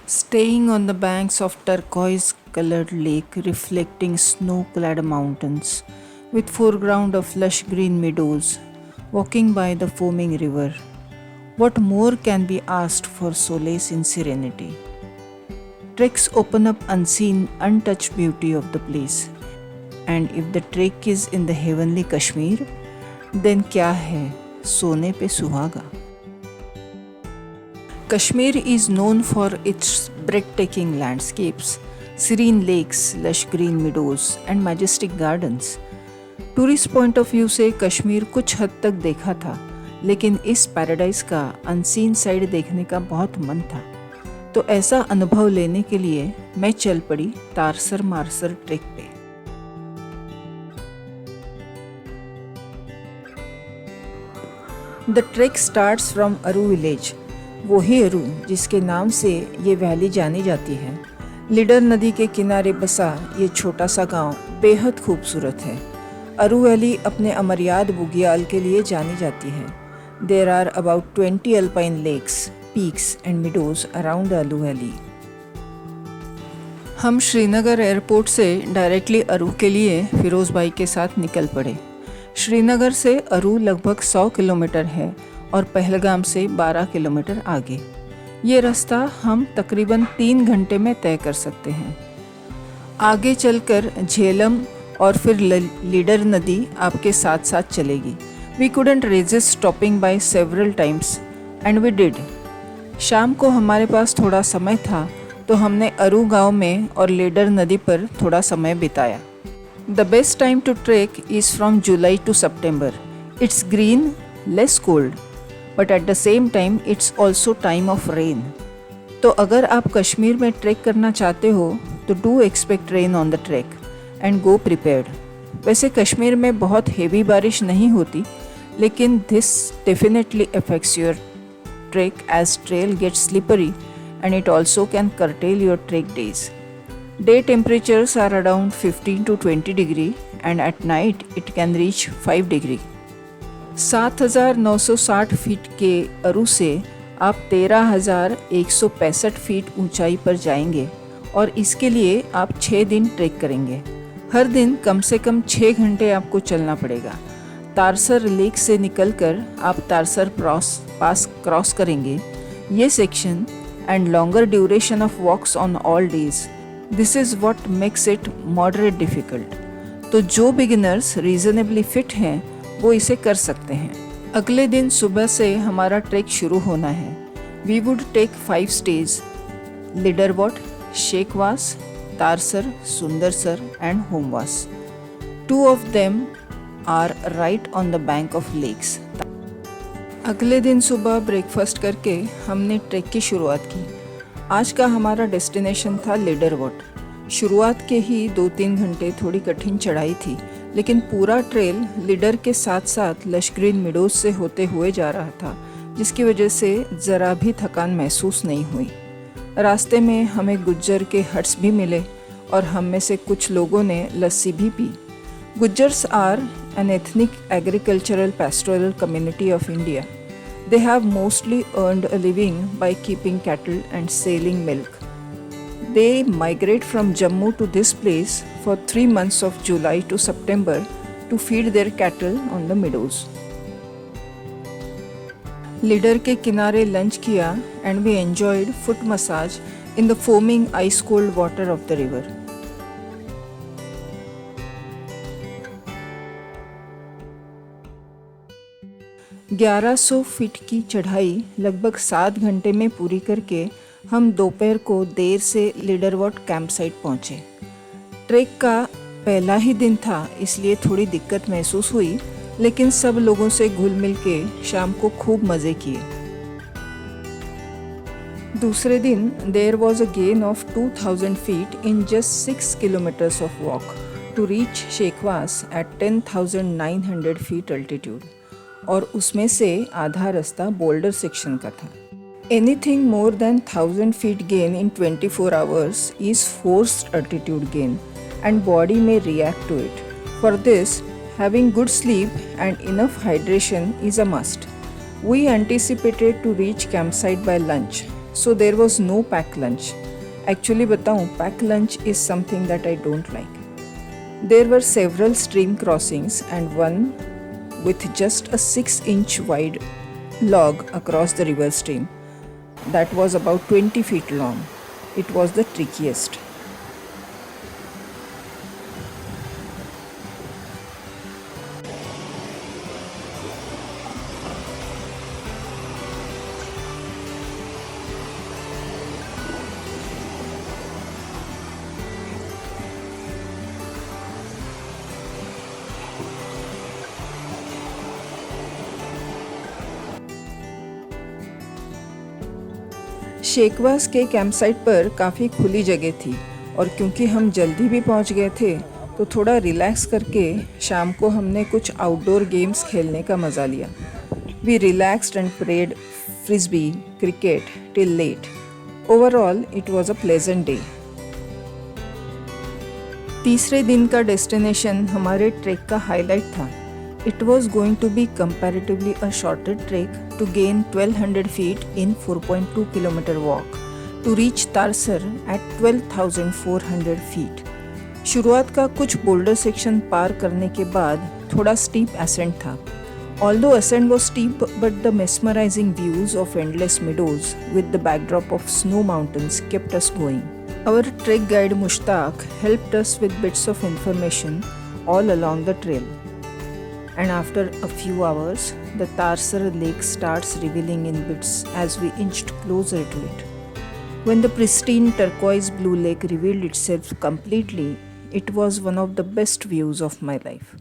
Staying on the banks of turquoise-colored lake reflecting snow-clad mountains, with foreground of lush green meadows, walking by the foaming river. What more can be asked for solace in serenity? Treks open up unseen, untouched beauty of the place. And if the trek is in the heavenly Kashmir, then क्या है सोने पे सुहागा? Kashmir is known for its breathtaking landscapes, serene lakes, lush green meadows, and majestic gardens. Tourist point of view से कश्मीर कुछ हद तक देखा था, लेकिन इस पैराडाइज का अनसीन साइड देखने का बहुत मन था। तो ऐसा अनुभव लेने के लिए मैं चल पड़ी तारसर मारसर ट्रेक पे। द ट्रेक स्टार्ट्स फ्रॉम अरू विलेज, वही अरू जिसके नाम से ये वैली जानी जाती है। लीडर नदी के किनारे बसा ये छोटा सा गांव बेहद खूबसूरत है। अरू वैली अपने अमरयाद बुग्याल के लिए जानी जाती है। There are about 20 alpine lakes, peaks and meadows around Aru valley. हम श्रीनगर एयरपोर्ट से डायरेक्टली अरू के लिए फिरोज़ भाई के साथ निकल पड़े। श्रीनगर से अरू लगभग 100 किलोमीटर है और पहलगाम से 12 किलोमीटर आगे। ये रास्ता हम तकरीबन 3 घंटे में तय कर सकते हैं। आगे चलकर झेलम और फिर लीडर नदी आपके साथ साथ चलेगी। We couldn't resist stopping by several times and we did. शाम को हमारे पास थोड़ा समय था तो हमने अरू गांव में और लीडर नदी पर थोड़ा समय बिताया। The best time to trek is from July to September. It's green, less cold, but at the same time it's also time of rain. तो अगर आप कश्मीर में ट्रैक करना चाहते हो तो do expect rain on the track and go prepared. वैसे कश्मीर में बहुत हेवी बारिश नहीं होती, लेकिन this definitely affects your track as trail gets slippery and it also can curtail your trek days. Day temperatures are around 15 to 20 degree and at night it can reach 5 degree. 7,960 feet के अरू से आप 13,165 feet ऊंचाई पर जाएंगे और इसके लिए आप 6 दिन ट्रेक करेंगे। हर दिन कम से कम 6 घंटे आपको चलना पड़ेगा। तारसर लेक से निकलकर आप तारसर पास क्रॉस करेंगे। ये section and longer duration of walks on all days, this is what makes it moderate difficult. तो जो बिगिनर्स रीजनेबली फिट हैं वो इसे कर सकते हैं। अगले दिन सुबह से हमारा ट्रैक शुरू होना है। We would take 5 stage: Lidderwat, Shekhwas, Tarsar, Sundarsar and Homwas. 2 of them are right on the bank of lakes. अगले दिन सुबह ब्रेकफास्ट करके हमने ट्रैक की शुरुआत की। आज का हमारा डेस्टिनेशन था लिडरवॉट। शुरुआत के ही 2-3 घंटे थोड़ी कठिन चढ़ाई थी, लेकिन पूरा ट्रेल लीडर के साथ साथ लश ग्रीन मिडोज से होते हुए जा रहा था, जिसकी वजह से ज़रा भी थकान महसूस नहीं हुई। रास्ते में हमें गुज्जर के हट्स भी मिले और हम में से कुछ लोगों ने लस्सी भी पी। Gujjars are an ethnic agricultural pastoral community of India. They have mostly earned a living by keeping cattle and selling milk. They migrate from Jammu to this place for 3 months of July to September to feed their cattle on the meadows. Leader के किनारे lunch किया and we enjoyed foot massage in the foaming ice cold water of the river. ग्यारह 1100 feet की चढ़ाई लगभग 7 घंटे में पूरी करके हम दोपहर को देर से लीडरवॉट कैंप साइट पहुँचे। ट्रैक का पहला ही दिन था, इसलिए थोड़ी दिक्कत महसूस हुई, लेकिन सब लोगों से घुल मिल के शाम को खूब मज़े किए। दूसरे दिन there was a gain of 2000 feet in just 6 kilometres of walk to reach Shekhwas at 10,900 feet altitude, और उसमें से आधा रास्ता बोल्डर सेक्शन का था। Anything more than 1000 feet gain in 24 hours is forced altitude gain and body में react to it. For this, having good sleep and enough hydration is a must. We anticipated to reach campsite by lunch, So there was no packed lunch. Actually बताऊं, packed lunch is something that I don't like. There were several stream crossings and one with just a 6-inch wide log across the river stream that was about 20 feet long. It was the trickiest. शेकवास के campsite पर काफ़ी खुली जगह थी और क्योंकि हम जल्दी भी पहुंच गए थे तो थोड़ा रिलैक्स करके शाम को हमने कुछ आउटडोर गेम्स खेलने का मज़ा लिया. We relaxed and played frisbee, cricket till late. Overall it was a pleasant day. तीसरे दिन का डेस्टिनेशन हमारे ट्रैक का हाईलाइट था. It was going to be comparatively a shorter trek to gain 1200 feet in 4.2 km walk to reach Tarsar at 12,400 feet. शुरुआत का कुछ boulder section पार करने के बाद थोड़ा स्टीप ascent था. Although ascent was steep, but the mesmerizing views of endless meadows with the backdrop of snow mountains kept us going. Our trek guide Mushtaq helped us with bits of information all along the trail. And after a few hours, the Tarsar lake starts revealing in bits as we inched closer to it. When the pristine turquoise blue lake revealed itself completely, it was one of the best views of my life.